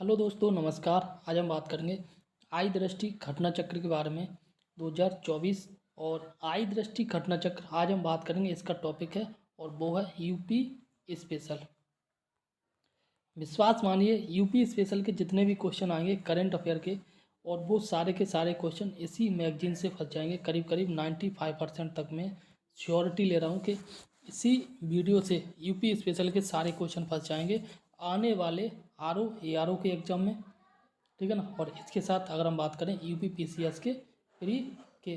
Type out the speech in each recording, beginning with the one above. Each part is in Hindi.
हेलो दोस्तों, नमस्कार। आज हम बात करेंगे आई दृष्टि घटना चक्र के बारे में 2024। और आई दृष्टि घटना चक्र आज हम बात करेंगे, इसका टॉपिक है और वो है यूपी स्पेशल। विश्वास मानिए, यूपी स्पेशल के जितने भी क्वेश्चन आएंगे करंट अफेयर के, और वो सारे के सारे क्वेश्चन इसी मैगजीन से फंस जाएंगे। करीब करीब 95% तक मैं श्योरिटी ले रहा हूँ कि इसी वीडियो से यूपी स्पेशल के सारे क्वेश्चन फंस जाएंगे आने वाले आरओ एआरओ के एग्जाम में। ठीक है ना। और इसके साथ अगर हम बात करें यूपी पीसीएस के प्री के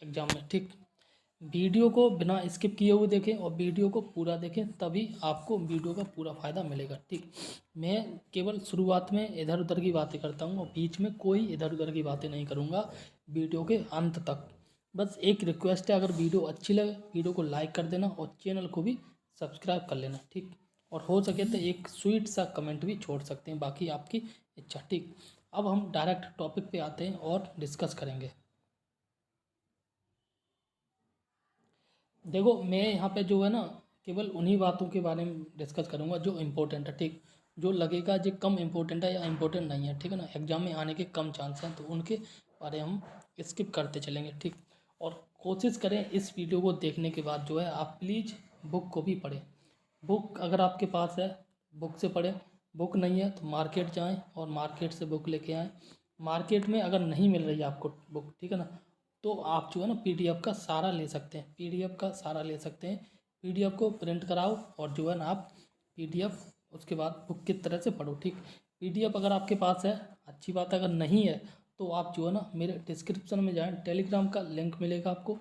एग्जाम में। ठीक, वीडियो को बिना स्किप किए हुए देखें और वीडियो को पूरा देखें, तभी आपको वीडियो का पूरा फ़ायदा मिलेगा। ठीक, मैं केवल शुरुआत में इधर उधर की बातें करता हूँ और बीच में कोई इधर उधर की बातें नहीं करूँगा वीडियो के अंत तक। बस एक रिक्वेस्ट है, अगर वीडियो अच्छी लगे वीडियो को लाइक कर देना और चैनल को भी सब्सक्राइब कर लेना। ठीक, और हो सके तो एक स्वीट सा कमेंट भी छोड़ सकते हैं, बाकी आपकी इच्छा। ठीक, अब हम डायरेक्ट टॉपिक पे आते हैं और डिस्कस करेंगे। देखो, मैं यहाँ पे जो है ना, केवल उन्हीं बातों के बारे में डिस्कस करूँगा जो इम्पोर्टेंट है। ठीक, जो लगेगा जो कम इम्पोर्टेंट है या इम्पोर्टेंट नहीं है, ठीक है ना, एग्जाम में आने के कम चांस हैं, तो उनके बारे में हम स्किप करते चलेंगे। ठीक, और कोशिश करें इस वीडियो को देखने के बाद जो है आप प्लीज़ बुक को भी पढ़ें। बुक अगर आपके पास है बुक से पढ़ें, बुक नहीं है तो मार्केट जाएं और मार्केट से बुक लेके आएँ। मार्केट में अगर नहीं मिल रही है आपको बुक, ठीक है ना, तो आप जो है ना पीडीएफ का सहारा ले सकते हैं। पीडीएफ का सहारा ले सकते हैं। पीडीएफ को प्रिंट कराओ और जो है ना आप पीडीएफ उसके बाद बुक की तरह से पढ़ो। ठीक, पीडीएफ अगर आपके पास है अच्छी बात है, अगर नहीं है तो आप जो है ना मेरे डिस्क्रिप्शन में जाएं, टेलीग्राम का लिंक मिलेगा आपको,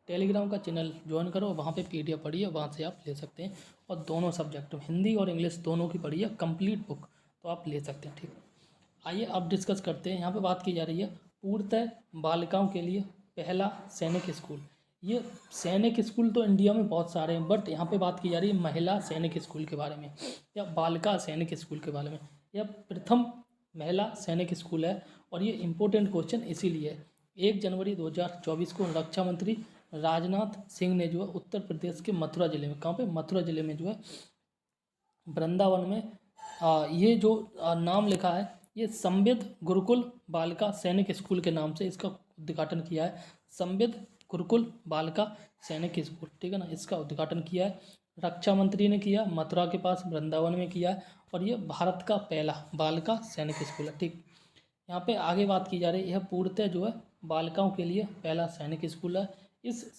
टेलीग्राम का चैनल ज्वाइन करो, वहाँ पे पीडीएफ पढ़िए, वहाँ से आप ले सकते हैं। और दोनों सब्जेक्ट हिंदी और इंग्लिश दोनों की पढ़िए, कंप्लीट बुक तो आप ले सकते हैं। ठीक, आइए अब डिस्कस करते हैं। यहाँ पे बात की जा रही है पूर्णतः बालिकाओं के लिए पहला सैनिक स्कूल। ये सैनिक स्कूल तो इंडिया में बहुत सारे हैं, बट यहाँ पे बात की जा रही है महिला सैनिक स्कूल के बारे में या बालिका सैनिक स्कूल के बारे में। यह प्रथम महिला सैनिक स्कूल है और ये इम्पोर्टेंट क्वेश्चन इसीलिए है। 1 जनवरी 2024 को रक्षा मंत्री राजनाथ सिंह ने जो है उत्तर प्रदेश के मथुरा जिले में, कहाँ पे, मथुरा जिले में जो है वृंदावन में ये जो नाम लिखा है, ये संविद गुरुकुल बालिका सैनिक स्कूल के नाम से इसका उद्घाटन किया है। संविद गुरुकुल बालिका सैनिक स्कूल, ठीक है ना, इसका उद्घाटन किया है रक्षा मंत्री ने किया, मथुरा के पास वृंदावन में किया है, और ये भारत का पहला बालिका सैनिक स्कूल है। ठीक, यहाँ पे आगे बात की जा रही है, यह पूर्णतः जो है बालिकाओं के लिए पहला सैनिक स्कूल है। इस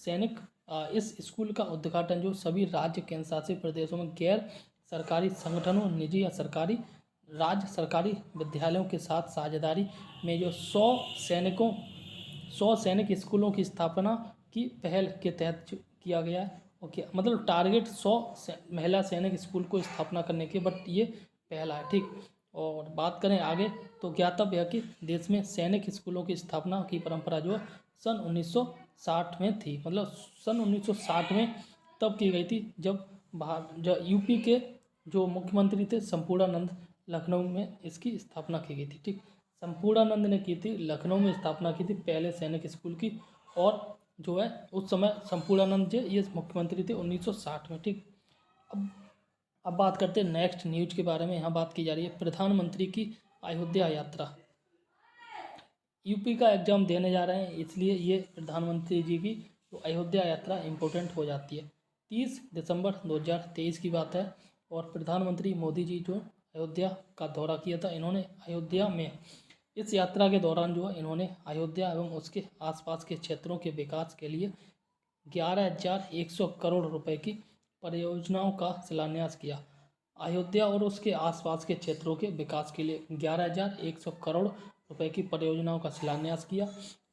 स्कूल का उद्घाटन जो सभी राज्य केंद्र शासित प्रदेशों में गैर सरकारी संगठनों, निजी या सरकारी राज्य सरकारी विद्यालयों के साथ साझेदारी में जो 100 सैनिक स्कूलों की स्थापना की पहल के तहत किया गया है। ओके, मतलब टारगेट 100 महिला सैनिक स्कूल को स्थापना करने के, बट ये पहला है। ठीक, और बात करें आगे तो ज्ञातव्य है कि देश में सैनिक स्कूलों की स्थापना की परंपरा जो है सन 1960 में थी। मतलब सन 1960 में तब की गई थी जब यूपी के जो मुख्यमंत्री थे संपूर्णानंद, लखनऊ में इसकी स्थापना की गई थी। ठीक, संपूर्णानंद ने की थी, लखनऊ में स्थापना की थी पहले सैनिक स्कूल की। और जो है उस समय संपूर्णानंद जी ये मुख्यमंत्री थे 1960 में। ठीक, अब अब बात करते हैं नेक्स्ट न्यूज के बारे में। यहाँ बात की जा रही है प्रधानमंत्री की अयोध्या यात्रा। यूपी का एग्जाम देने जा रहे हैं, इसलिए ये प्रधानमंत्री जी की जो अयोध्या यात्रा इम्पोर्टेंट हो जाती है। 30 दिसंबर 2023 की बात है और प्रधानमंत्री मोदी जी जो अयोध्या का दौरा किया था इन्होंने अयोध्या में। इस यात्रा के दौरान जो है इन्होंने अयोध्या एवं उसके आसपास के क्षेत्रों के विकास के लिए 11,100 करोड़ रुपए की परियोजनाओं का शिलान्यास किया। अयोध्या और उसके आसपास के क्षेत्रों के विकास के लिए 11,100 करोड़ रुपए की परियोजनाओं का शिलान्यास किया,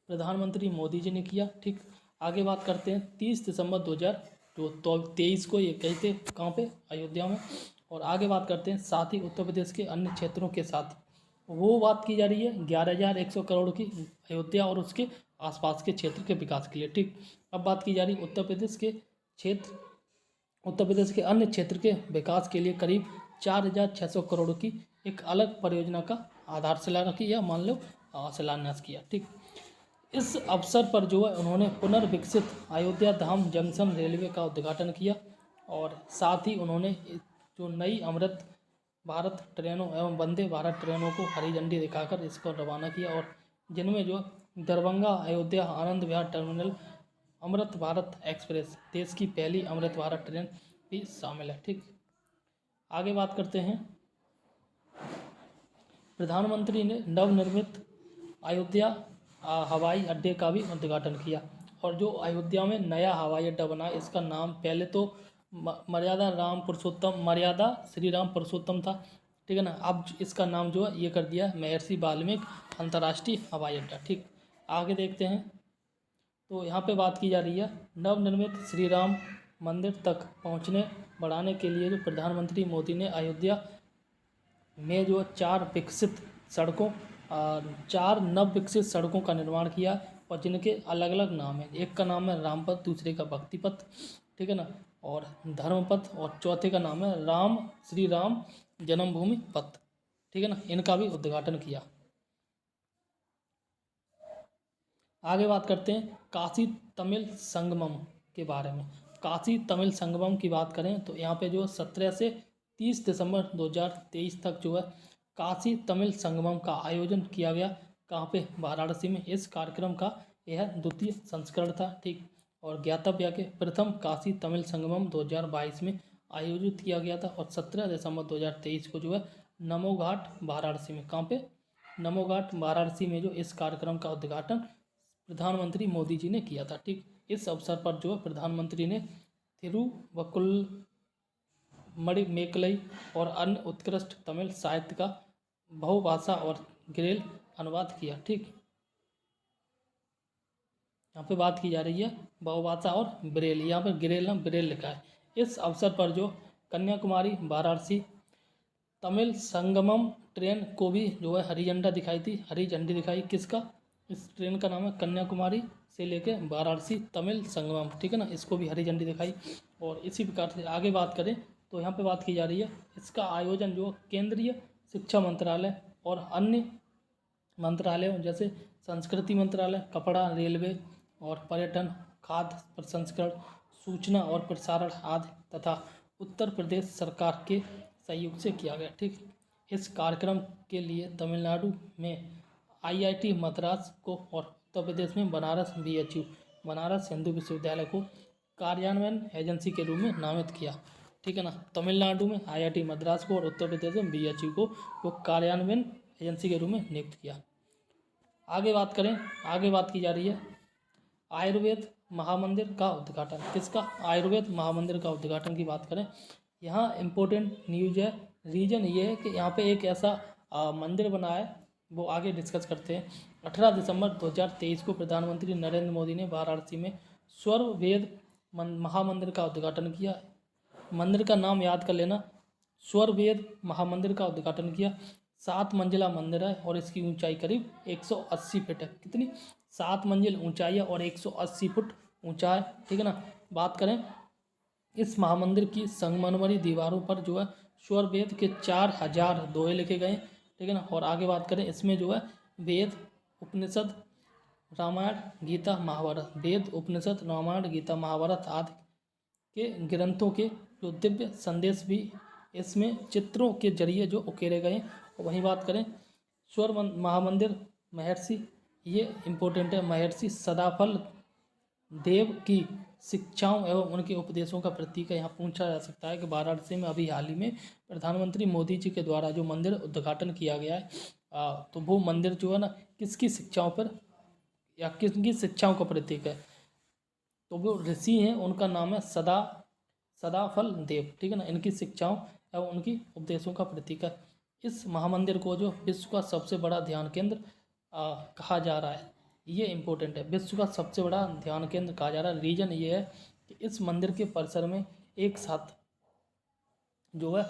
प्रधानमंत्री मोदी जी ने किया। ठीक, आगे बात करते हैं 30 दिसंबर 2023 को ये गए थे कहाँ पे, अयोध्या में। और आगे बात करते हैं साथ ही उत्तर प्रदेश के अन्य क्षेत्रों के साथ वो बात की जा रही है 11,100 करोड़ की अयोध्या और उसके आसपास के क्षेत्र के विकास के लिए। ठीक, अब बात की जा रही है उत्तर प्रदेश के अन्य क्षेत्र के विकास के लिए करीब 4,600 करोड़ की एक अलग परियोजना का आधारशिला रखी या मान लो शिलान्यास किया। ठीक, इस अवसर पर जो है उन्होंने पुनर्विकसित अयोध्या धाम जंक्शन रेलवे का उद्घाटन किया और साथ ही उन्होंने जो नई अमृत भारत ट्रेनों एवं वंदे भारत ट्रेनों को हरी झंडी दिखाकर इसको रवाना किया, और जिनमें जो दरभंगा अयोध्या आनंद विहार टर्मिनल अमृत भारत एक्सप्रेस देश की पहली अमृत भारत ट्रेन भी शामिल है। ठीक, आगे बात करते हैं। प्रधानमंत्री ने नवनिर्मित अयोध्या हवाई अड्डे का भी उद्घाटन किया, और जो अयोध्या में नया हवाई अड्डा बना इसका नाम पहले तो मर्यादा श्री राम पुरुषोत्तम था, ठीक है ना। अब इसका नाम जो है ये कर दिया महर्षि वाल्मीकि अंतर्राष्ट्रीय हवाई अड्डा। ठीक, आगे देखते हैं। तो यहाँ पे बात की जा रही है नवनिर्मित श्री राम मंदिर तक पहुँचने बढ़ाने के लिए जो प्रधानमंत्री मोदी ने अयोध्या में जो 4 नव विकसित सड़कों का निर्माण किया, और जिनके अलग अलग नाम हैं। एक का नाम है रामपथ, दूसरे का भक्तिपथ, ठीक है ना, और धर्मपथ, और चौथे का नाम है श्री राम जन्मभूमि पथ, ठीक है ना। इनका भी उद्घाटन किया। आगे बात करते हैं काशी तमिल संगमम के बारे में। काशी तमिल संगमम की बात करें तो यहाँ पे जो 17 से 30 दिसंबर 2023 तक जो है काशी तमिल संगमम का आयोजन किया गया। कहाँ पे? वाराणसी में। इस कार्यक्रम का यह द्वितीय संस्करण था। ठीक, और ज्ञातव्य है कि प्रथम काशी तमिल संगमम 2022 में आयोजित किया गया था, और 17 दिसंबर 2023 को जो है नमो घाट वाराणसी में, कहाँ पे? नमो घाट वाराणसी में जो इस कार्यक्रम का उद्घाटन प्रधानमंत्री मोदी जी ने किया था। ठीक, इस अवसर पर जो है प्रधानमंत्री ने थिरुवक्कुल मणिमेकलई और अन्य उत्कृष्ट तमिल साहित्य का बहुभाषा और गिरेल अनुवाद किया। ठीक, यहाँ पे बात की जा रही है बहुभाषा और ब्रेल, यहाँ पर गिरेल ना ब्रेल लिखा है। इस अवसर पर जो कन्याकुमारी वाराणसी तमिल संगमम ट्रेन को भी जो है हरी झंडा दिखाई थी, हरी झंडी दिखाई। किसका? इस ट्रेन का नाम है कन्याकुमारी से लेके वाराणसी तमिल संगमम, ठीक है ना। इसको भी हरी झंडी दिखाई। और इसी प्रकार से आगे बात करें तो यहाँ पे बात की जा रही है इसका आयोजन जो केंद्रीय शिक्षा मंत्रालय और अन्य मंत्रालयों जैसे संस्कृति मंत्रालय, कपड़ा, रेलवे और पर्यटन, खाद्य प्रसंस्करण, सूचना और प्रसारण आदि तथा उत्तर प्रदेश सरकार के सहयोग से किया गया। ठीक, इस कार्यक्रम के लिए तमिलनाडु में IIT मद्रास को और उत्तर प्रदेश में बनारस BHU बनारस हिंदू विश्वविद्यालय को कार्यान्वयन एजेंसी के रूप में नामित किया। ठीक है ना, तमिलनाडु में IIT मद्रास को और उत्तर प्रदेश में BHU को कार्यान्वयन एजेंसी के रूप में नियुक्त किया। आगे बात करें, आगे बात की जा रही है आयुर्वेद महामंदिर का उद्घाटन। किसका? आयुर्वेद महामंदिर का उद्घाटन की बात करें, यहाँ इम्पोर्टेंट न्यूज है। रीजन ये है कि यहाँ पे एक ऐसा मंदिर बना है, वो आगे डिस्कस करते हैं। 18 दिसंबर 2023 को प्रधानमंत्री नरेंद्र मोदी ने वाराणसी में स्वर वेद महामंदिर का उद्घाटन किया। मंदिर का नाम याद कर लेना, स्वर वेद महामंदिर का उद्घाटन किया। 7 मंजिला मंदिर है और इसकी ऊंचाई करीब 180 फीट है। कितनी? 7 मंजिल ऊंचाई है और 180 फुट ऊंचा है। ठीक है ना। बात करें इस महामंदिर की संगमरमरी दीवारों पर जो है स्वर वेद के 4000 दोहे लिखे गए। ठीक है ना। और आगे बात करें इसमें जो है वेद, उपनिषद, रामायण, गीता, महाभारत, वेद, उपनिषद, रामायण, गीता, महाभारत आदि के ग्रंथों के जो दिव्य संदेश भी इसमें चित्रों के जरिए जो उकेरे गए। और वहीं बात करें स्वर महामंदिर महर्षि, ये इम्पोर्टेंट है, महर्षि सदाफल देव की शिक्षाओं एवं उनके उपदेशों का प्रतीक है। यहाँ पूछा जा सकता है कि वाराणसी में अभी हाल ही में प्रधानमंत्री मोदी जी के द्वारा जो मंदिर उद्घाटन किया गया है तो वो मंदिर जो है ना किसकी शिक्षाओं पर या किसकी शिक्षाओं का प्रतीक है? तो वो ऋषि हैं, उनका नाम है सदाफल देव। ठीक है ना। इनकी शिक्षाओं एवं उनकी उपदेशों का प्रतीक है। इस महामंदिर को जो विश्व का सबसे बड़ा ध्यान केंद्र कहा जा रहा है, ये इम्पोर्टेंट है। विश्व का सबसे बड़ा ध्यान केंद्र कहा जा रहा है। रीजन ये है कि इस मंदिर के परिसर में एक साथ जो है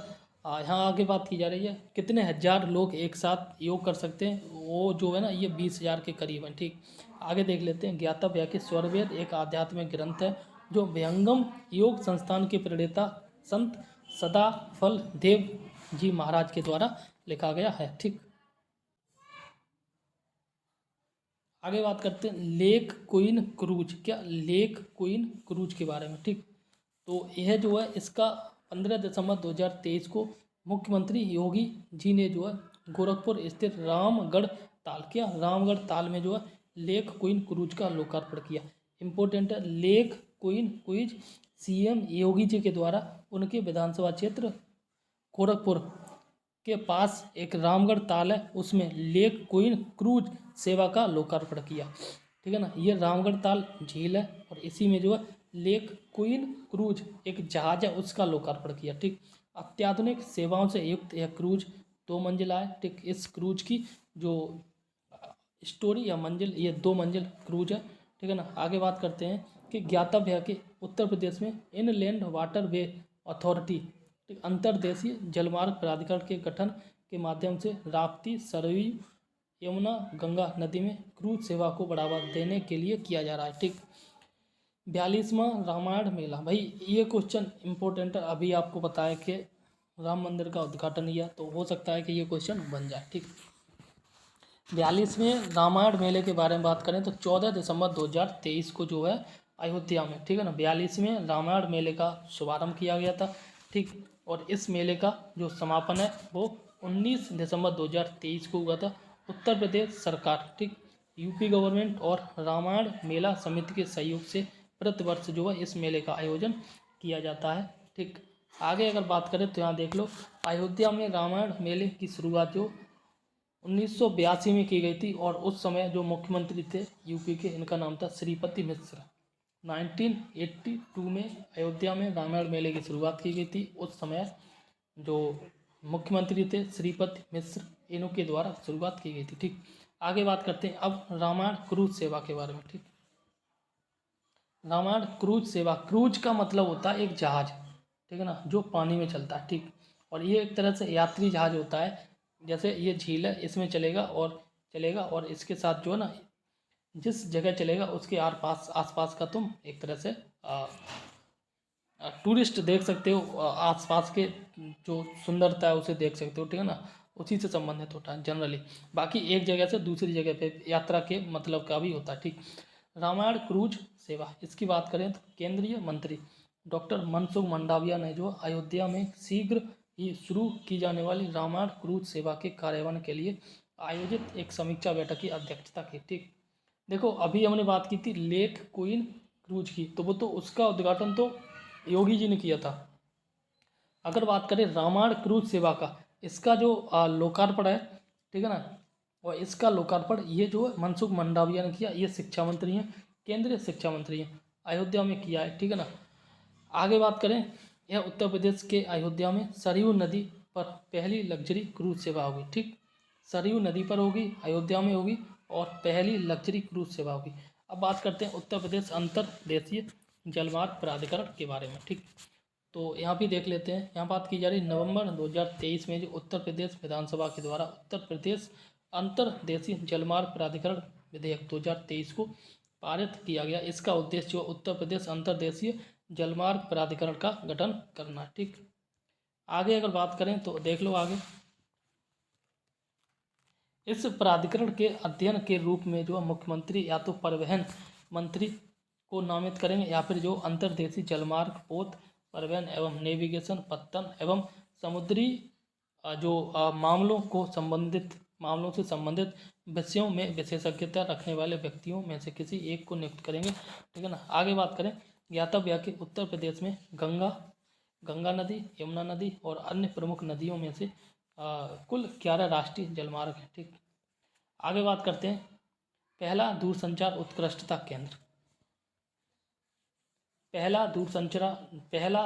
यहाँ आगे बात की जा रही है कितने हजार लोग एक साथ योग कर सकते हैं, वो जो है ना ये 20,000 के करीब है। ठीक, आगे देख लेते हैं। ज्ञातव्य है कि स्वरवेद एक आध्यात्मिक ग्रंथ है जो व्यंगम योग संस्थान के प्रणेता संत सदाफल देव जी महाराज के द्वारा लिखा गया है। ठीक, आगे बात करते हैं लेक क्वीन क्रूज। क्या? लेक क्वीन क्रूज के बारे में। ठीक, तो यह जो है इसका 15 दिसंबर 2023 को मुख्यमंत्री योगी जी ने जो है गोरखपुर स्थित रामगढ़ ताल, क्या रामगढ़ ताल में जो है लेक क्वीन क्रूज का लोकार्पण किया। इंपॉर्टेंट है, lake queen cruise CM Yogi ji के द्वारा उनके विधानसभा क्षेत्र गोरखपुर के पास एक रामगढ़ ताल है, उसमें लेक क्वीन क्रूज सेवा का लोकार्पण किया। ठीक है ना, ये रामगढ़ ताल झील है और इसी में जो है लेक क्वीन क्रूज एक जहाज है उसका लोकार्पण किया। ठीक, अत्याधुनिक सेवाओं से युक्त यह क्रूज 2 मंजिला है। ठीक, इस क्रूज की जो स्टोरी या मंजिल, ये 2 मंजिल क्रूज है। ठीक है ना, आगे बात करते हैं कि ज्ञातव्य है कि उत्तर प्रदेश में इनलैंड वाटर वे अथॉरिटी अंतर्देशीय जलमार्ग प्राधिकरण के गठन के माध्यम से राप्ती, सरयू, यमुना, गंगा नदी में क्रूज सेवा को बढ़ावा देने के लिए किया जा रहा है। ठीक, 42वां रामायण मेला, भाई ये क्वेश्चन इंपॉर्टेंट है। अभी आपको पता है कि राम मंदिर का उद्घाटन किया, तो हो सकता है कि ये क्वेश्चन बन जाए। ठीक, 42वें रामायण मेले के बारे में बात करें तो 14 दिसंबर 2023 को जो है अयोध्या में, ठीक है ना, 42वें रामायण मेले का शुभारंभ किया गया था। ठीक, और इस मेले का जो समापन है वो 19 दिसंबर 2023 को हुआ था। उत्तर प्रदेश सरकार, ठीक, यूपी गवर्नमेंट और रामायण मेला समिति के सहयोग से प्रतिवर्ष जो है इस मेले का आयोजन किया जाता है। ठीक, आगे अगर बात करें तो यहाँ देख लो, अयोध्या में रामायण मेले की शुरुआत जो 1982 में की गई थी और उस समय जो मुख्यमंत्री थे यूपी के, इनका नाम था श्रीपति मिश्र। 1982 में अयोध्या में रामायण मेले की शुरुआत की गई थी। उस समय जो मुख्यमंत्री थे श्रीपति मिश्र, इन्हों के द्वारा शुरुआत की गई थी। ठीक, आगे बात करते हैं अब रामायण क्रूज सेवा के बारे में। ठीक, रामायण क्रूज सेवा, क्रूज का मतलब होता है एक जहाज, ठीक है ना, जो पानी में चलता है। ठीक, और ये एक तरह से यात्री जहाज होता है। जैसे ये झील है, इसमें चलेगा और इसके साथ जो है ना, जिस जगह चलेगा उसके आसपास का तुम एक तरह से टूरिस्ट देख सकते हो, आसपास के जो सुंदरता है उसे देख सकते हो। ठीक है ना, उसी से संबंधित होता है जनरली। बाकी एक जगह से दूसरी जगह पे यात्रा के मतलब का भी होता है। ठीक, रामायण क्रूज सेवा, इसकी बात करें तो केंद्रीय मंत्री डॉक्टर मनसुख मंडाविया ने जो अयोध्या में शीघ्र ही शुरू की जाने वाली रामायण क्रूज सेवा के कार्यान्वयन के लिए आयोजित एक समीक्षा बैठक की अध्यक्षता की। ठीक, देखो अभी हमने बात की थी लेक क्वीन क्रूज की, तो वो तो उसका उद्घाटन तो योगी जी ने किया था। अगर बात करें रामायण क्रूज सेवा का, इसका जो लोकार्पण है, ठीक है ना, और इसका लोकार्पण ये जो मनसुख मंडाविया ने किया, ये शिक्षा मंत्री हैं, केंद्रीय शिक्षा मंत्री हैं, अयोध्या में किया है। ठीक है ना, आगे बात करें, यह उत्तर प्रदेश के अयोध्या में सरयू नदी पर पहली लग्जरी क्रूज सेवा होगी। ठीक, सरयू नदी पर होगी, अयोध्या में होगी और पहली लग्जरी क्रूज सेवा होगी। अब बात करते हैं उत्तर प्रदेश अंतर्देशीय जलमार्ग प्राधिकरण के बारे में। ठीक, तो यहाँ भी देख लेते हैं। यहाँ बात की जा रही नवंबर 2023 में जो उत्तर प्रदेश विधानसभा के द्वारा उत्तर प्रदेश अंतर्देशीय जलमार्ग प्राधिकरण विधेयक 2023 को पारित किया गया। इसका उद्देश्य जो उत्तर प्रदेश अंतर्देशीय जलमार्ग प्राधिकरण का गठन करना है। ठीक, आगे अगर बात करें तो देख लो आगे, इस प्राधिकरण के अध्ययन के रूप में जो मुख्यमंत्री या तो परिवहन मंत्री को नामित करेंगे या फिर जो अंतर्देशीय जलमार्ग, पोत, परिवहन एवं नेविगेशन, पत्तन एवं समुद्री जो मामलों से संबंधित विषयों में विशेषज्ञता रखने वाले व्यक्तियों में से किसी एक को नियुक्त करेंगे। ठीक है ना, आगे बात करें, ज्ञातव्य कि उत्तर प्रदेश में गंगा नदी, यमुना नदी और अन्य प्रमुख नदियों में से कुल 11 राष्ट्रीय जलमार्ग हैं। ठीक, आगे बात करते हैं, पहला दूरसंचार उत्कृष्टता केंद्र, पहला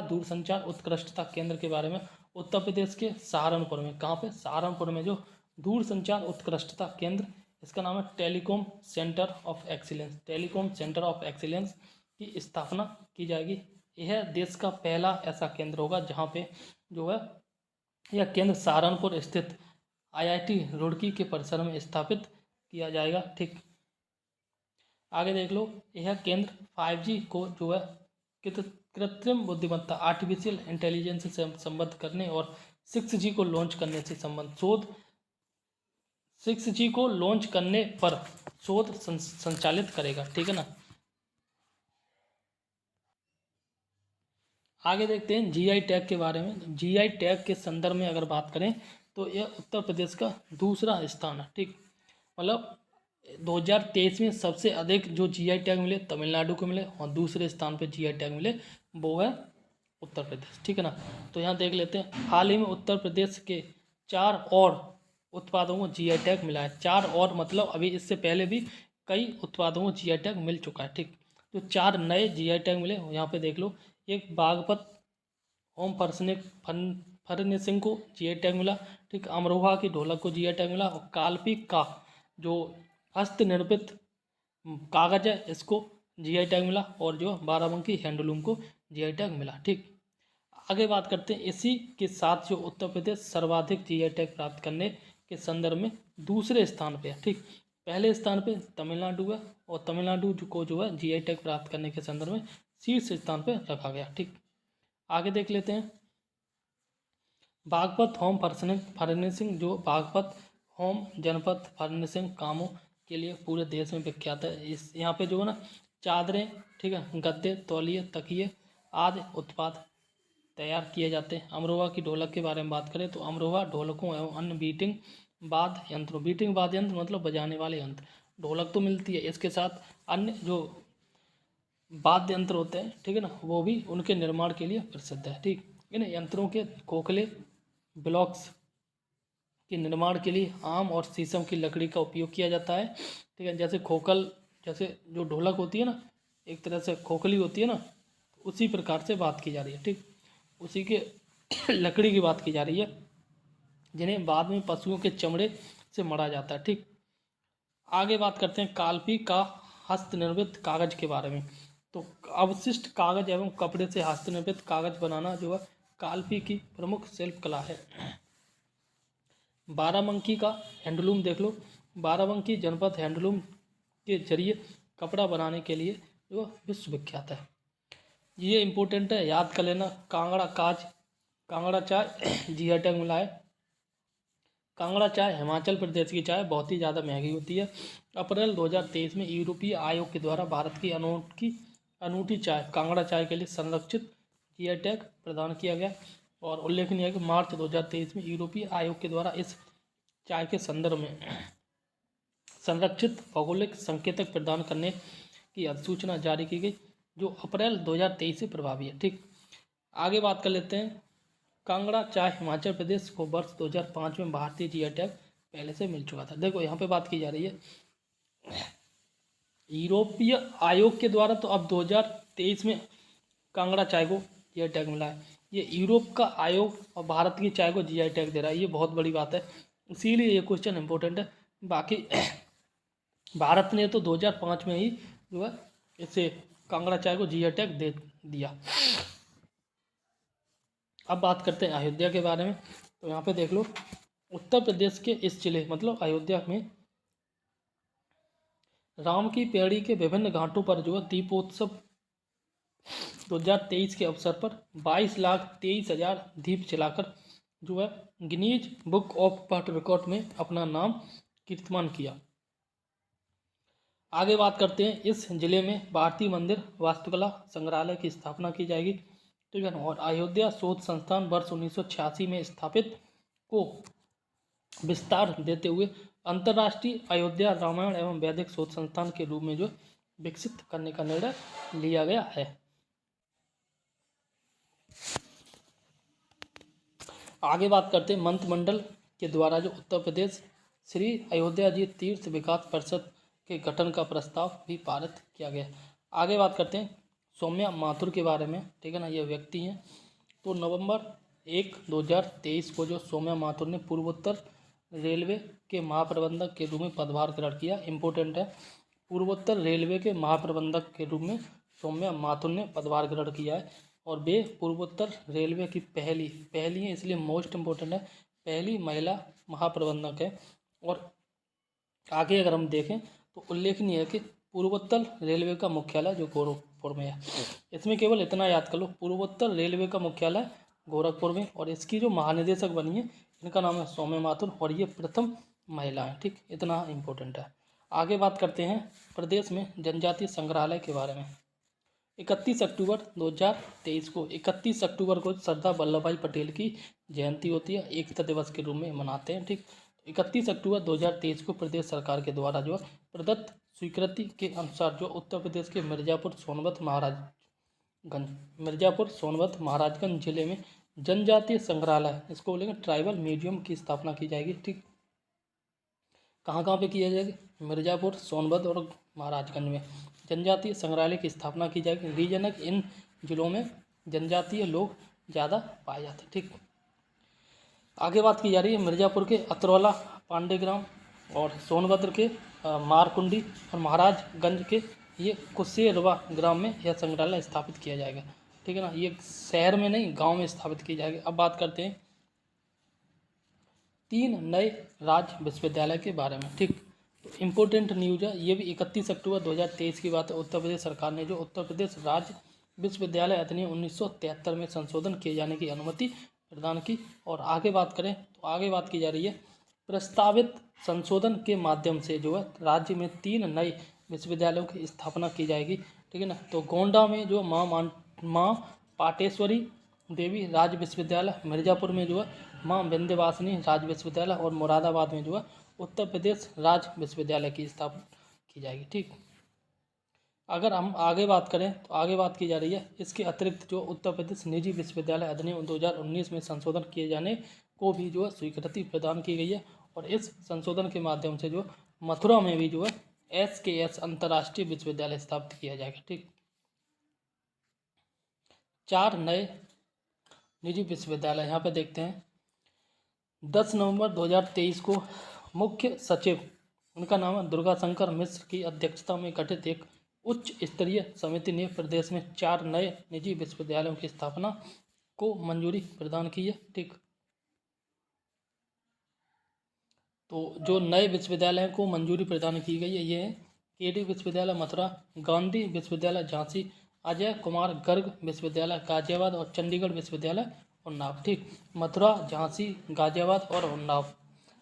दूरसंचार उत्कृष्टता केंद्र के बारे में उत्तर प्रदेश के सहारनपुर में, कहाँ पे, सहारनपुर में जो दूरसंचार उत्कृष्टता केंद्र, इसका नाम है telecom centre of excellence, telecom centre of excellence की स्थापना की जाएगी। यह देश का पहला ऐसा केंद्र होगा जहाँ पे जो है यह केंद्र सहारनपुर स्थित IIT रुड़की के परिसर में स्थापित किया जाएगा। ठीक, आगे देख लो, यह केंद्र 5G को जो है कृत्रिम बुद्धिमत्ता, आर्टिफिशियल इंटेलिजेंस से संबद्ध करने और 6G को लॉन्च करने से संबंध शोध 6G को लॉन्च करने पर शोध संचालित करेगा। ठीक है ना, आगे देखते हैं जीआई टैग के बारे में। जीआई टैग के संदर्भ में अगर बात करें तो यह उत्तर प्रदेश का दूसरा स्थान है, ठीक। मतलब 2023 में सबसे अधिक जो जीआई टैग मिले तमिलनाडु को मिले और दूसरे स्थान पे जीआई टैग मिले वो है उत्तर प्रदेश, ठीक है ना। तो यहाँ देख लेते हैं, हाल ही में उत्तर प्रदेश के 4 और उत्पादों को जीआई टैग मिला है। 4 और मतलब अभी इससे पहले भी कई उत्पादों को जीआई टैग मिल चुका है, ठीक। तो 4 नए जीआई टैग मिले, यहाँ पे देख लो। एक बागपत होम फर्निशिंग को जीआई टैग मिला, ठीक। अमरोहा की ढोलक को जीआई टैग मिला और कालपी का जो हस्त निर्मित कागज है इसको जीआई टैग मिला और जो बाराबंकी हैंडलूम को जीआई टैग मिला, ठीक। आगे बात करते हैं, इसी के साथ जो उत्तर प्रदेश सर्वाधिक जीआई टैग प्राप्त करने के संदर्भ में दूसरे स्थान पे है, ठीक। पहले स्थान पे तमिलनाडु है और तमिलनाडु को जो है जीआई टैग प्राप्त करने के संदर्भ में शीर्ष स्थान पे रखा गया, ठीक। आगे देख लेते हैं, बागपत होम फर्निशिंग जो बागपत होम जनपद फर्निशिंग कामों के लिए पूरे देश में विख्यात है। इस यहाँ पे जो है ना चादरें, ठीक है, गद्दे, तौलिए, तकिए आदि उत्पाद तैयार किए जाते हैं। अमरोहा की ढोलक के बारे में बात करें तो अमरोहा ढोलकों एवं अन्य बीटिंग वाद्य यंत्र मतलब बजाने वाले यंत्र। ढोलक तो मिलती है, इसके साथ अन्य जो वाद्य यंत्र होते हैं, ठीक है ना, वो भी उनके निर्माण के लिए प्रसिद्ध है, ठीक। इन यंत्रों के खोखले ब्लॉक्स के निर्माण के लिए आम और शीशम की लकड़ी का उपयोग किया जाता है, ठीक है। जैसे जो ढोलक होती है ना, एक तरह से खोखली होती है ना, उसी प्रकार से बात की जा रही है, ठीक। उसी के लकड़ी की बात की जा रही है, जिन्हें बाद में पशुओं के चमड़े से मढ़ा जाता है, ठीक। आगे बात करते हैं कालपी का हस्तनिर्मित कागज के बारे में। तो अवशिष्ट कागज एवं कपड़े से हस्तनिर्मित कागज बनाना जो है कालपी की प्रमुख शिल्प कला है। बाराबंकी का हैंडलूम देख लो, बाराबंकी जनपद हैंडलूम के जरिए कपड़ा बनाने के लिए जो विश्व विख्यात है। ये इम्पोर्टेंट है, याद कर लेना। कांगड़ा चाय जीआई टैग मिला है। कांगड़ा चाय हिमाचल प्रदेश की चाय बहुत ही ज़्यादा महंगी होती है। अप्रैल 2023 में यूरोपीय आयोग के द्वारा भारत की अनूठी चाय कांगड़ा चाय के लिए संरक्षित जीआई टैग प्रदान किया गया। और उल्लेखनीय है कि मार्च 2023 में यूरोपीय आयोग के द्वारा इस चाय के संदर्भ में संरक्षित भौगोलिक संकेतक प्रदान करने की अधिसूचना जारी की गई, जो अप्रैल 2023 से प्रभावी है, ठीक। आगे बात कर लेते हैं, कांगड़ा चाय हिमाचल प्रदेश को वर्ष 2005 में भारतीय जीआई टैग पहले से मिल चुका था। देखो यहाँ पे बात की जा रही है यूरोपीय आयोग के द्वारा, तो अब 2023 में कांगड़ा चाय को जीआई टैग मिला है। ये यूरोप का आयोग और भारत की चाय को जीआई टैग दे रहा है, ये बहुत बड़ी बात है, इसीलिए ये क्वेश्चन इंपॉर्टेंट है। बाकी भारत ने तो 2005 में ही जो है इसे कांगड़ा चाय को जीआई टैग दे दिया। अब बात करते हैं अयोध्या के बारे में। तो यहाँ पे देख लो, उत्तर प्रदेश के इस जिले मतलब अयोध्या में राम की पेड़ी के विभिन्न घाटों पर जो है दीपोत्सव 2023 के अवसर पर 22,23,000 दीप जलाकर जो है Guinness book of world record में अपना नाम कीर्तिमान किया। आगे बात करते हैं, इस जिले में भारतीय मंदिर वास्तुकला संग्रहालय की स्थापना की जाएगी, ठीक है। और अयोध्या शोध संस्थान वर्ष 1986 में स्थापित को विस्तार देते हुए अंतर्राष्ट्रीय अयोध्या रामायण एवं वैदिक शोध संस्थान के रूप में जो विकसित करने का निर्णय लिया गया है। आगे बात करते हैं, मंत्रिमंडल के द्वारा जो उत्तर प्रदेश श्री अयोध्या जी तीर्थ विकास परिषद के गठन का प्रस्ताव भी पारित किया गया। आगे बात करते हैं सौम्या माथुर के बारे में, ठीक है ना, ये व्यक्ति हैं। तो नवंबर 1, 2023 को जो सौम्या माथुर ने पूर्वोत्तर रेलवे के महाप्रबंधक के रूप में पदभार ग्रहण किया। इम्पोर्टेंट है, पूर्वोत्तर रेलवे के महाप्रबंधक के रूप में सौम्या माथुर ने पदभार ग्रहण किया है और वे पूर्वोत्तर रेलवे की पहली है, इसलिए मोस्ट इम्पोर्टेंट है, पहली महिला महाप्रबंधक है। और आगे अगर हम देखें तो उल्लेखनीय है कि पूर्वोत्तर रेलवे का मुख्यालय जो गोरखपुर में है। इसमें केवल इतना याद कर लो, पूर्वोत्तर रेलवे का मुख्यालय गोरखपुर में और इसकी जो महानिदेशक बनी है इनका नाम है सौम्या माथुर और ये प्रथम महिला है, ठीक। इतना इम्पोर्टेंट है। आगे बात करते हैं प्रदेश में जनजातीय संग्रहालय के बारे में। 31 अक्टूबर 2023 को, 31 अक्टूबर को सरदार वल्लभ भाई पटेल की जयंती होती है, एकता दिवस के रूप में मनाते हैं। ठीक, 31 अक्टूबर 2023 को प्रदेश सरकार के द्वारा जो प्रदत्त स्वीकृति के अनुसार जो उत्तर प्रदेश के मिर्जापुर सोनभद्र महाराजगंज जिले में जनजातीय संग्रहालय, इसको बोलेंगे ट्राइबल म्यूजियम की स्थापना की जाएगी। ठीक, कहाँ कहाँ पे किया जाएगा? मिर्जापुर, सोनभद्र और महाराजगंज में जनजातीय संग्रहालय की स्थापना की जाएगी। रीजन है कि इन जिलों में जनजातीय लोग ज़्यादा पाए जाते हैं। ठीक, आगे बात की जा रही है मिर्जापुर के अतरौला पांडेग्राम और सोनभद्र के मारकुंडी और महाराजगंज के ये कुशेरवा ग्राम में यह संग्रहालय स्थापित किया जाएगा। ठीक है ना, ये शहर में नहीं गांव में स्थापित की जाएगी। अब बात करते हैं 3 नए राज्य विश्वविद्यालय के बारे में। ठीक, तो इम्पोर्टेंट न्यूज है ये भी, 31 अक्टूबर 2023 की बात है। उत्तर प्रदेश सरकार ने जो उत्तर प्रदेश राज्य विश्वविद्यालय अधिनियम 1973 में संशोधन किए जाने की अनुमति प्रदान की। और आगे बात करें तो आगे बात की जा रही है प्रस्तावित संशोधन के माध्यम से जो है राज्य में 3 नए विश्वविद्यालयों की स्थापना की जाएगी। ठीक है ना, तो गोंडा में जो माँ पाटेश्वरी देवी राज्य विश्वविद्यालय, मिर्जापुर में जो है माँ विंध्यवासिनी राज्य विश्वविद्यालय और मुरादाबाद में जो है उत्तर प्रदेश राज्य विश्वविद्यालय की स्थापना की जाएगी। ठीक, अगर हम आगे बात करें तो आगे बात की जा रही है इसके अतिरिक्त जो उत्तर प्रदेश निजी विश्वविद्यालय अधिनियम 2019 में संशोधन किए जाने को भी जो है स्वीकृति प्रदान की गई है। और इस संशोधन के माध्यम से जो मथुरा में भी जो है SKS अंतर्राष्ट्रीय विश्वविद्यालय स्थापित किया जाएगा। ठीक, 4 नए निजी विश्वविद्यालय यहाँ पे देखते हैं। 10 नवंबर 2023 को मुख्य सचिव, उनका नाम है दुर्गा शंकर मिश्र की अध्यक्षता में गठित एक उच्च स्तरीय समिति ने प्रदेश में 4 नए निजी विश्वविद्यालयों की स्थापना को मंजूरी प्रदान की है। ठीक, तो जो नए विश्वविद्यालय को मंजूरी प्रदान की गई है ये है KD विश्वविद्यालय मथुरा, गांधी विश्वविद्यालय झांसी, अजय कुमार गर्ग विश्वविद्यालय गाजियाबाद और चंडीगढ़ विश्वविद्यालय उन्नाव। ठीक, मथुरा, झांसी, गाजियाबाद और उन्नाव।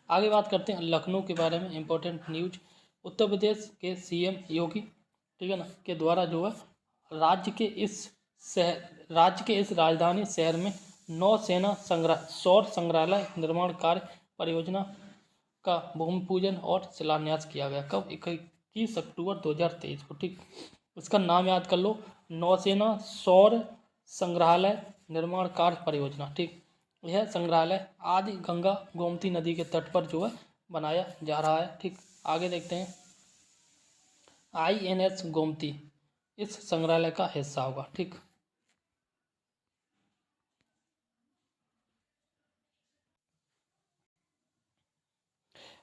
आगे बात करते हैं लखनऊ के बारे में। इंपॉर्टेंट न्यूज, उत्तर प्रदेश के CM योगी, ठीक है ना, के द्वारा जो है राज्य के इस राजधानी शहर में नौसेना सौर संग्रहालय निर्माण कार्य परियोजना का भूमि पूजन और शिलान्यास किया गया। कब? 21 अक्टूबर 2023 को। ठीक, इसका नाम याद कर लो, नौसेना सौर संग्रहालय निर्माण कार्य परियोजना। ठीक, यह संग्रहालय आदि गंगा गोमती नदी के तट पर जो है बनाया जा रहा है। ठीक, आगे देखते हैं INS गोमती इस संग्रहालय का हिस्सा होगा। ठीक,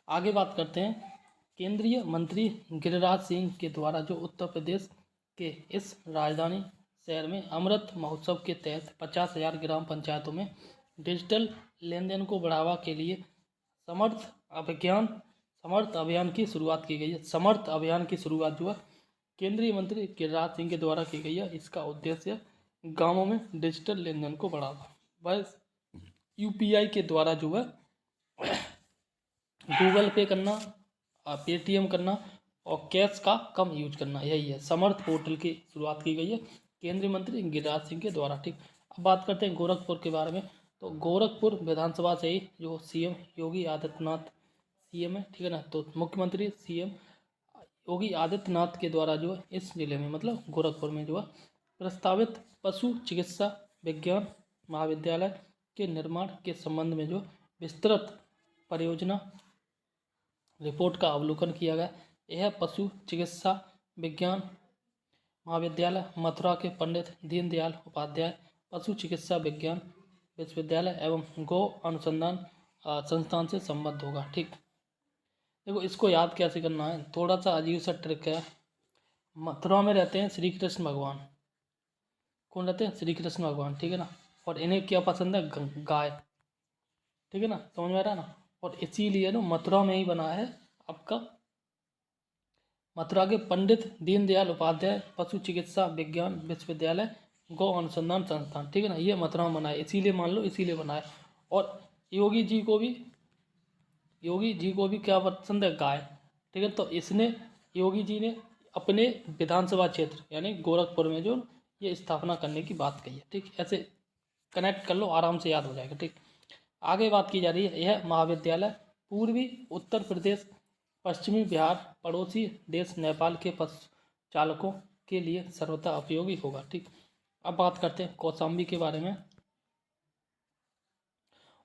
आगे बात करते हैं केंद्रीय मंत्री गिरिराज सिंह के द्वारा जो उत्तर प्रदेश के इस राजधानी शहर में अमृत महोत्सव के तहत 50,000 ग्राम पंचायतों में डिजिटल लेन देन को बढ़ावा के लिए समर्थ अभियान की शुरुआत की गई है। समर्थ अभियान की शुरुआत जो है केंद्रीय मंत्री गिरिराज सिंह के द्वारा की गई है। इसका उद्देश्य गांवों में डिजिटल लेन देन को बढ़ावा, बस UPI के द्वारा जो है गूगल पे करना, पेटीएम करना और कैश का कम यूज करना, यही है। समर्थ पोर्टल की शुरुआत की गई है केंद्रीय मंत्री गिरिराज सिंह के द्वारा। ठीक, अब बात करते हैं गोरखपुर के बारे में। तो गोरखपुर विधानसभा से ही जो CM योगी आदित्यनाथ CM है, ठीक है ना, तो मुख्यमंत्री CM योगी आदित्यनाथ के द्वारा जो है इस जिले में मतलब गोरखपुर में जो है प्रस्तावित पशु चिकित्सा विज्ञान महाविद्यालय के निर्माण के संबंध में जो विस्तृत परियोजना रिपोर्ट का अवलोकन किया गया। यह पशु चिकित्सा विज्ञान महाविद्यालय मथुरा के पंडित दीनदयाल उपाध्याय पशु चिकित्सा विज्ञान विश्वविद्यालय एवं गौ अनुसंधान संस्थान से संबद्ध होगा। ठीक, देखो इसको याद कैसे करना है, थोड़ा सा अजीब सा ट्रिक है। मथुरा में रहते हैं श्री कृष्ण भगवान। कौन रहते हैं? श्री कृष्ण भगवान, ठीक है ना। और इन्हें क्या पसंद है? गाय, ठीक है ना, समझ में आ रहा है ना। और इसीलिए ना मथुरा में ही बना है आपका मथुरा के पंडित दीनदयाल उपाध्याय पशु चिकित्सा विज्ञान विश्वविद्यालय गौ अनुसंधान संस्थान, ठीक है ना, ये मथुरा में बना है, इसीलिए मान लो इसीलिए बना है। और योगी जी को भी क्या पसंद है? गाय, ठीक है। तो योगी जी ने अपने विधानसभा क्षेत्र यानी गोरखपुर में जो ये स्थापना करने की बात कही है। ठीक, ऐसे कनेक्ट कर लो, आराम से याद हो जाएगा। ठीक, आगे बात की जा रही है, यह महाविद्यालय पूर्वी उत्तर प्रदेश, पश्चिमी बिहार, पड़ोसी देश नेपाल के पशु चालकों के लिए सर्वथा उपयोगी होगा। ठीक, अब बात करते हैं कौशाम्बी के बारे में।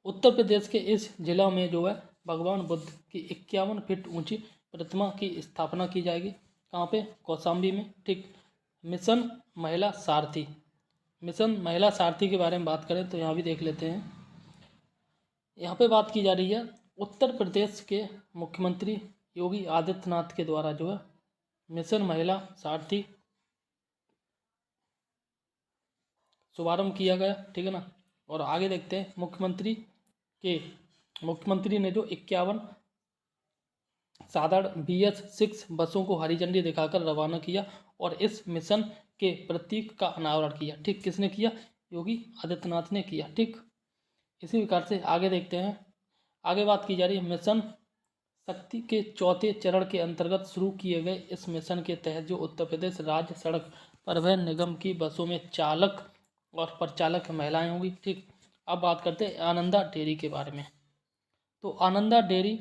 उत्तर प्रदेश के इस जिला में जो है भगवान बुद्ध की 51 फीट ऊंची प्रतिमा की स्थापना की जाएगी। कहाँ पे? कौशाम्बी में। ठीक, मिशन महिला सारथी, मिशन महिला सारथी के बारे में बात करें तो यहाँ भी देख लेते हैं। यहाँ पे बात की जा रही है उत्तर प्रदेश के मुख्यमंत्री योगी आदित्यनाथ के द्वारा जो है मिशन महिला सारथी शुभारंभ किया गया। ठीक है ना। और आगे देखते हैं मुख्यमंत्री ने जो 51 साधारण BS6 बसों को हरी झंडी दिखाकर रवाना किया और इस मिशन के प्रतीक का अनावरण किया। ठीक, किसने किया? योगी आदित्यनाथ ने किया। ठीक, इसी प्रकार से आगे देखते हैं। आगे बात की जा रही है मिशन शक्ति के चौथे चरण के अंतर्गत शुरू किए गए इस मिशन के तहत जो उत्तर प्रदेश राज्य सड़क परिवहन निगम की बसों में चालक और परिचालक महिलाएं होंगी। ठीक, अब बात करते हैं आनंदा डेयरी के बारे में। तो आनंदा डेयरी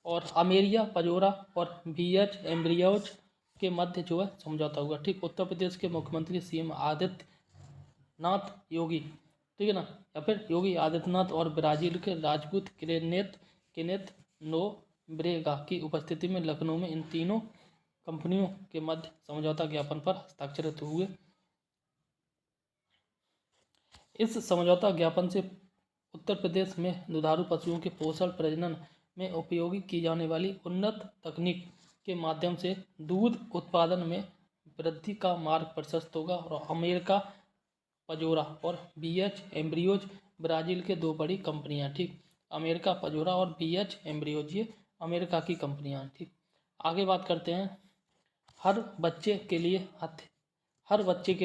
और अमेरिया पजोरा और BH एम्ब्रियोज के मध्य जो है समझौता हुआ। ठीक, उत्तर प्रदेश के मुख्यमंत्री CM आदित्यनाथ योगी, ठीक है ना, या फिर योगी आदित्यनाथ और ब्राजील के राजपूत केनेथ नोब्रेगा की उपस्थिति में लखनऊ में इन तीनों कंपनियों के मध्य समझौता ज्ञापन पर हस्ताक्षरित हुए। इस समझौता ज्ञापन से उत्तर प्रदेश में दुधारू पशुओं के पोषण प्रजनन में उपयोगी की जाने वाली उन्नत तकनीक के माध्यम से दूध उत्पादन में वृद्धि का मार्ग प्रशस्त होगा। और अमेरिका पजोरा और BH एम्ब्रियोज ब्राज़ील के दो बड़ी कंपनियां। ठीक, अमेरिका पजोरा और BH एम्ब्रियोज ये अमेरिका की कंपनियां हैं। ठीक, आगे बात करते हैं हर बच्चे के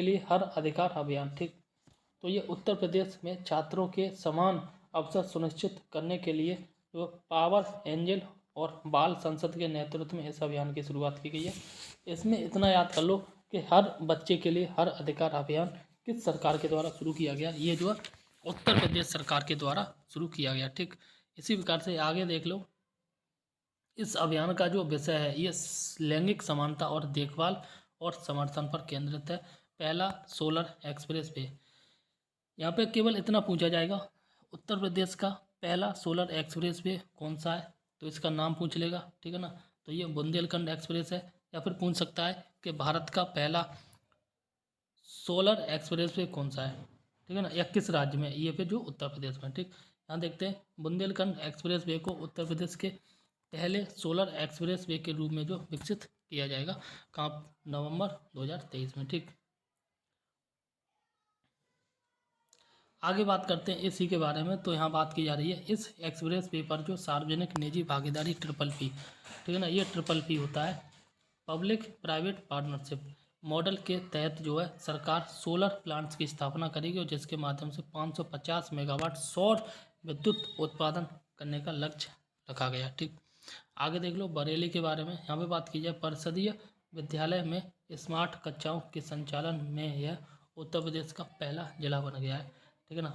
लिए हर अधिकार अभियान। ठीक, तो ये उत्तर प्रदेश में छात्रों के समान अवसर सुनिश्चित करने के लिए जो पावर एंजल और बाल संसद के नेतृत्व में इस अभियान की शुरुआत की गई है। इसमें इतना याद कर लो कि हर बच्चे के लिए हर अधिकार अभियान किस सरकार के द्वारा शुरू किया गया? ये जो है उत्तर प्रदेश सरकार के द्वारा शुरू किया गया। ठीक, इसी प्रकार से आगे देख लो। इस अभियान का जो विषय है ये लैंगिक समानता और देखभाल और समर्थन पर केंद्रित है। पहला सोलर एक्सप्रेस वे, यहाँ पे केवल इतना पूछा जाएगा उत्तर प्रदेश का पहला सोलर एक्सप्रेस वे कौन सा है, तो इसका नाम पूछ लेगा। ठीक है ना, तो ये बुंदेलखंड एक्सप्रेस है। या फिर पूछ सकता है कि भारत का पहला सोलर एक्सप्रेस वे कौन सा है, ठीक है ना, या किस राज्य में? ये फिर जो उत्तर प्रदेश में। ठीक, यहाँ देखते हैं बुंदेलखंड एक्सप्रेस वे को उत्तर प्रदेश के पहले सोलर एक्सप्रेस वे के रूप में जो विकसित किया जाएगा कहाँ? नवंबर 2023 में। ठीक, आगे बात करते हैं इसी के बारे में। तो यहाँ बात की जा रही है इस एक्सप्रेस वे पर जो सार्वजनिक निजी भागीदारी PPP, ठीक है ना, ये PPP होता है पब्लिक प्राइवेट पार्टनरशिप मॉडल के तहत जो है सरकार सोलर प्लांट्स की स्थापना करेगी और जिसके माध्यम से 550 मेगावाट सौर विद्युत उत्पादन करने का लक्ष्य रखा गया। ठीक, आगे देख लो बरेली के बारे में। यहाँ पे बात की जाए परिषदीय विद्यालय में स्मार्ट कक्षाओं के संचालन में यह उत्तर प्रदेश का पहला जिला बन गया है। ठीक है ना,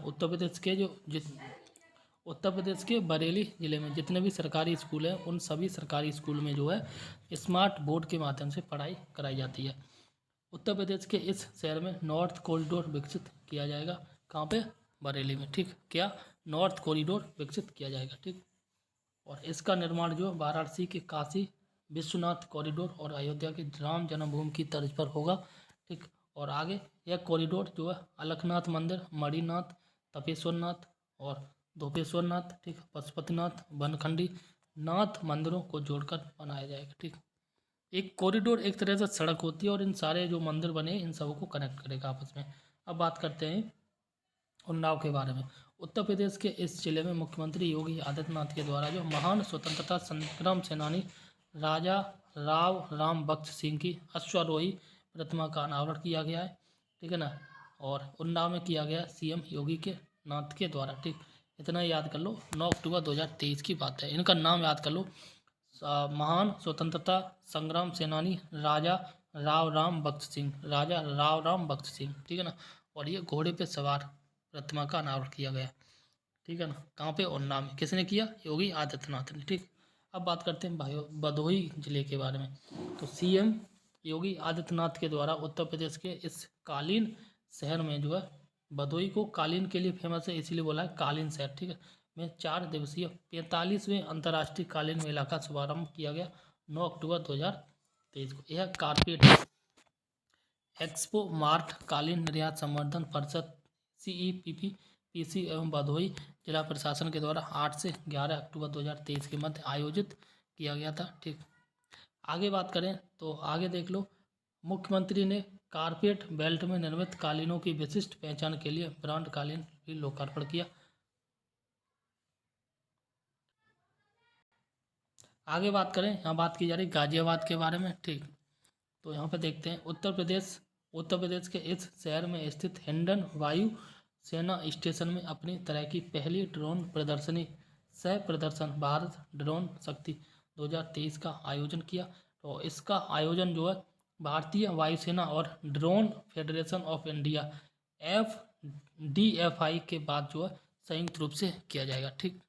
उत्तर प्रदेश के बरेली ज़िले में जितने भी सरकारी स्कूल हैं उन सभी सरकारी स्कूल में जो है स्मार्ट बोर्ड के माध्यम से पढ़ाई कराई जाती है। उत्तर प्रदेश के इस शहर में नॉर्थ कॉरिडोर विकसित किया जाएगा। कहाँ पे? बरेली में। ठीक, क्या? नॉर्थ कॉरिडोर विकसित किया जाएगा। ठीक, और इसका निर्माण जो वाराणसी के काशी विश्वनाथ कॉरिडोर और अयोध्या के राम जन्मभूमि की तर्ज पर होगा। ठीक, और आगे यह कॉरिडोर जो है अलखनाथ मंदिर, मणिनाथ, तपेश्वरनाथ और धोपेश्वरनाथ, ठीक, पशुपतिनाथ, बनखंडी नाथ मंदिरों को जोड़कर बनाया जाएगा। ठीक, एक कॉरिडोर एक तरह से सड़क होती है और इन सारे जो मंदिर बने इन सबको कनेक्ट करेगा आपस में। अब बात करते हैं उन्नाव के बारे में। उत्तर प्रदेश के इस जिले में मुख्यमंत्री योगी आदित्यनाथ के द्वारा जो महान स्वतंत्रता संग्राम सेनानी राजा राव राम बख्श सिंह की अश्वारोही प्रतिमा का अनावरण किया गया है। ठीक है ना, और उन्नाव में किया गया CM योगी के नाथ के द्वारा। ठीक, इतना याद कर लो। 9 अक्टूबर 2023 की बात है। इनका नाम याद कर लो, महान स्वतंत्रता संग्राम सेनानी राजा राव राम बख्श सिंह, राजा राव राम बख्श सिंह, ठीक है ना। और ये घोड़े पे सवार प्रतिमा का अनावरण किया गया, ठीक है ना। कहाँ पे? उन्नाव में। किसने किया? योगी आदित्यनाथ ने, ठीक। अब बात करते हैं भदोही जिले के बारे में। तो सीएम योगी आदित्यनाथ के द्वारा उत्तर प्रदेश के इस कालीन शहर में जो है, भदोही को कालीन के लिए फेमस है, इसीलिए बोला है कालीन शहर, ठीक है, में 4 दिवसीय 45वें अंतर्राष्ट्रीय कालीन मेला का शुभारंभ किया गया 9 अक्टूबर 2023 को। यह कारपेट एक्सपो मार्ट कालीन निर्यात संवर्धन परिषद CEPP PC एवं भदोही जिला प्रशासन के द्वारा 8 से 11 अक्टूबर 2023 के मध्य आयोजित किया गया था, ठीक। आगे बात करें तो आगे देख लो, मुख्यमंत्री ने कारपेट बेल्ट में निर्मित कालीनों की विशिष्ट पहचान के लिए ब्रांड कालीन भी लोकार्पण किया। आगे बात करें, यहाँ बात की जा रही गाजियाबाद के बारे में, ठीक। तो यहाँ पे देखते हैं उत्तर प्रदेश के इस शहर में स्थित हिंडन वायु सेना स्टेशन में अपनी तरह की पहली ड्रोन प्रदर्शनी सह प्रदर्शन भारत ड्रोन शक्ति 2023 का आयोजन किया। तो इसका आयोजन जो है भारतीय वायुसेना और drone federation of India FDFI के बाद जो है संयुक्त रूप से किया जाएगा, ठीक।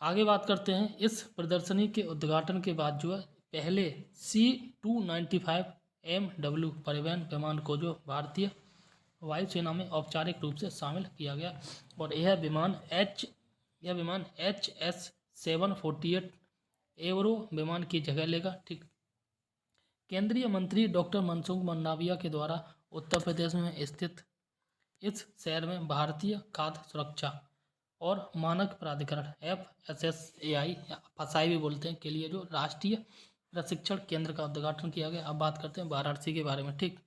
आगे बात करते हैं, इस प्रदर्शनी के उद्घाटन के बाद जो है पहले C-295MW परिवहन विमान को जो भारतीय वायुसेना में औपचारिक रूप से शामिल किया गया। और यह विमान HS-748 एवरो विमान की जगह लेगा, ठीक। केंद्रीय मंत्री डॉक्टर मनसुख मंडाविया के द्वारा उत्तर प्रदेश में स्थित इस शहर में भारतीय खाद्य सुरक्षा और मानक प्राधिकरण FSSAI फसाई भी बोलते हैं के लिए जो राष्ट्रीय प्रशिक्षण केंद्र का उद्घाटन किया गया। अब बात करते हैं वाराणसी के बारे में, ठीक।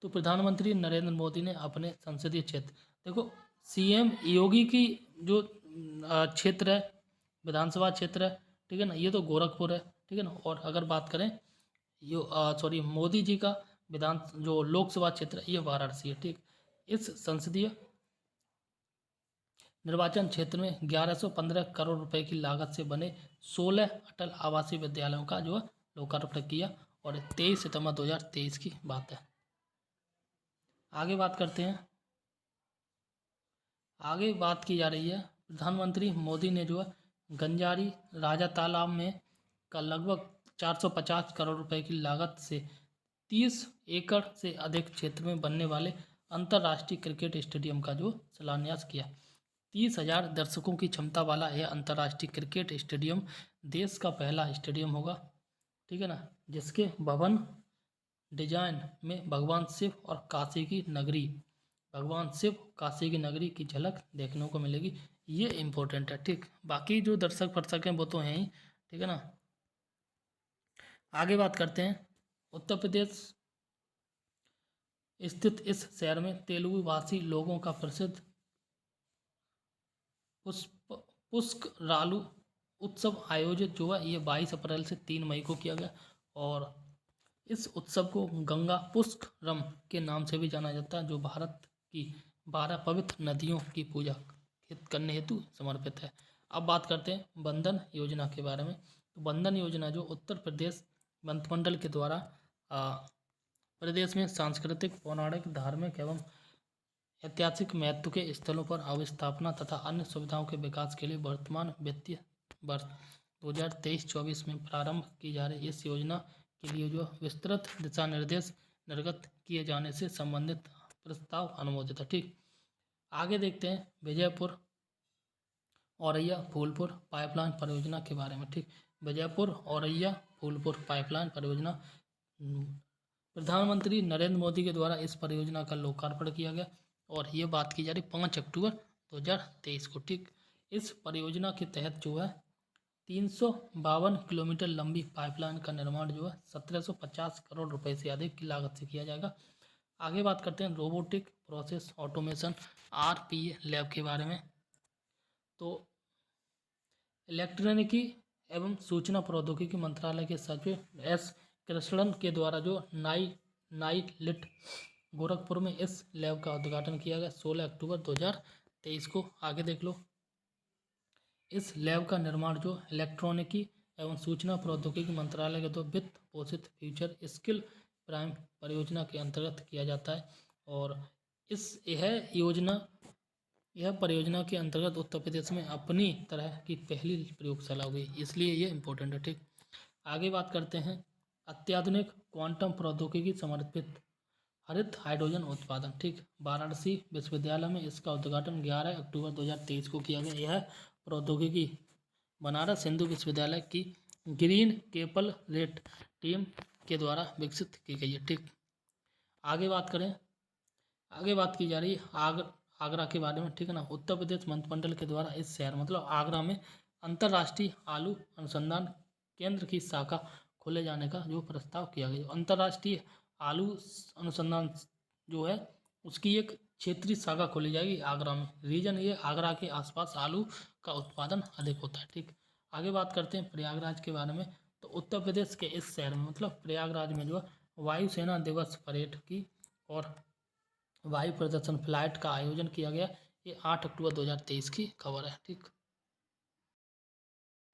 तो प्रधानमंत्री नरेंद्र मोदी ने अपने संसदीय क्षेत्र, देखो CM योगी की जो क्षेत्र है, विधानसभा क्षेत्र है, ठीक है ना, ये तो गोरखपुर है, ठीक है ना। और अगर बात करें मोदी जी का विधान जो लोकसभा क्षेत्र है, ये वाराणसी है, ठीक। इस संसदीय निर्वाचन क्षेत्र में 1115 करोड़ रुपए की लागत से बने 16 अटल आवासीय विद्यालयों का जो है लोकार्पण किया। और 23 सितंबर 2023 की बात है। आगे बात करते हैं, आगे बात की जा रही है प्रधानमंत्री मोदी ने जो है गंजारी राजा तालाब में का लगभग 450 करोड़ रुपए की लागत से 30 एकड़ से अधिक क्षेत्र में बनने वाले अंतर्राष्ट्रीय क्रिकेट स्टेडियम का जो शिलान्यास किया। 30,000 दर्शकों की क्षमता वाला यह अंतर्राष्ट्रीय क्रिकेट स्टेडियम देश का पहला स्टेडियम होगा, ठीक है ना, जिसके भवन डिजाइन में भगवान शिव काशी की नगरी की झलक देखने को मिलेगी। ये इम्पोर्टेंट है, ठीक। बाकी जो दर्शक हैं वो तो हैं ही, ठीक है ना। आगे बात करते हैं, उत्तर प्रदेश स्थित इस शहर में तेलुगु भाषी लोगों का प्रसिद्ध पुष्करालु उत्सव आयोजित जो है ये 22 अप्रैल से 3 मई को किया गया। और इस उत्सव को गंगा पुष्करम के नाम से भी जाना जाता है, जो भारत की 12 पवित्र नदियों की पूजा करने हेतु समर्पित है। अब बात करते हैं बंधन योजना के बारे में। तो बंधन योजना जो उत्तर प्रदेश मंत्रिमंडल के द्वारा प्रदेश में सांस्कृतिक, पौराणिक, धार्मिक एवं ऐतिहासिक महत्व के स्थलों पर अवस्थापना तथा अन्य सुविधाओं के विकास के लिए वर्तमान वित्तीय वर्ष 2023-24 में प्रारंभ की जा रही इस योजना के लिए जो विस्तृत दिशा निर्देश निर्गत किए जाने से संबंधित प्रस्ताव अनुमोदित है, ठीक। आगे देखते हैं विजयपुर औरैया फूलपुर पाइपलाइन परियोजना के बारे में, ठीक। विजयपुर औरैया फूलपुर पाइपलाइन परियोजना प्रधानमंत्री नरेंद्र मोदी के द्वारा इस परियोजना का लोकार्पण किया गया। और ये बात की जा रही 5 अक्टूबर 2023 को, ठीक। इस परियोजना के तहत जो है 352 किलोमीटर लंबी पाइपलाइन का निर्माण जो है 1750 करोड़ रुपए से अधिक की लागत से किया जाएगा। आगे बात करते हैं robotic process automation RPA lab के बारे में। तो इलेक्ट्रॉनिकी एवं सूचना प्रौद्योगिकी मंत्रालय के सचिव S कृष्णन के द्वारा जो नाईलिट गोरखपुर में इस लैब का उद्घाटन किया गया 16 अक्टूबर 2023 को। आगे देख लो, इस लैब का निर्माण जो इलेक्ट्रॉनिकी एवं सूचना प्रौद्योगिकी मंत्रालय के वित्त पोषित फ्यूचर स्किल प्राइम परियोजना के अंतर्गत किया जाता है। और यह परियोजना के अंतर्गत उत्तर प्रदेश में अपनी तरह की पहली प्रयोगशाला होगी, इसलिए ये इम्पोर्टेंट है। ठीक, आगे बात करते हैं अत्याधुनिक क्वांटम प्रौद्योगिकी समर्पित हरित हाइड्रोजन उत्पादन। ठीक, वाराणसी विश्वविद्यालय में इसका उद्घाटन 11 अक्टूबर 2023 को किया गया। यह प्रौद्योगिकी बनारस हिंदू विश्वविद्यालय की ग्रीन केपल रेट टीम के द्वारा विकसित की गई है। ठीक, आगे बात की जा रही है आगरा के बारे में। ठीक है ना, उत्तर प्रदेश मंत्रिमंडल के द्वारा इस शहर मतलब आगरा में अंतर्राष्ट्रीय आलू अनुसंधान केंद्र की शाखा खोले जाने का जो प्रस्ताव किया गया। अंतर्राष्ट्रीय आलू अनुसंधान जो है उसकी एक क्षेत्रीय शाखा खोली जाएगी आगरा में। रीजन ये आगरा के आसपास आलू का उत्पादन अधिक होता है। ठीक, आगे बात करते हैं प्रयागराज के बारे में। तो उत्तर प्रदेश के इस शहर में मतलब प्रयागराज में जो है वायुसेना दिवस परेड की और वायु प्रदर्शन फ्लाइट का आयोजन किया गया। ये 8 अक्टूबर 2023 की खबर है। ठीक।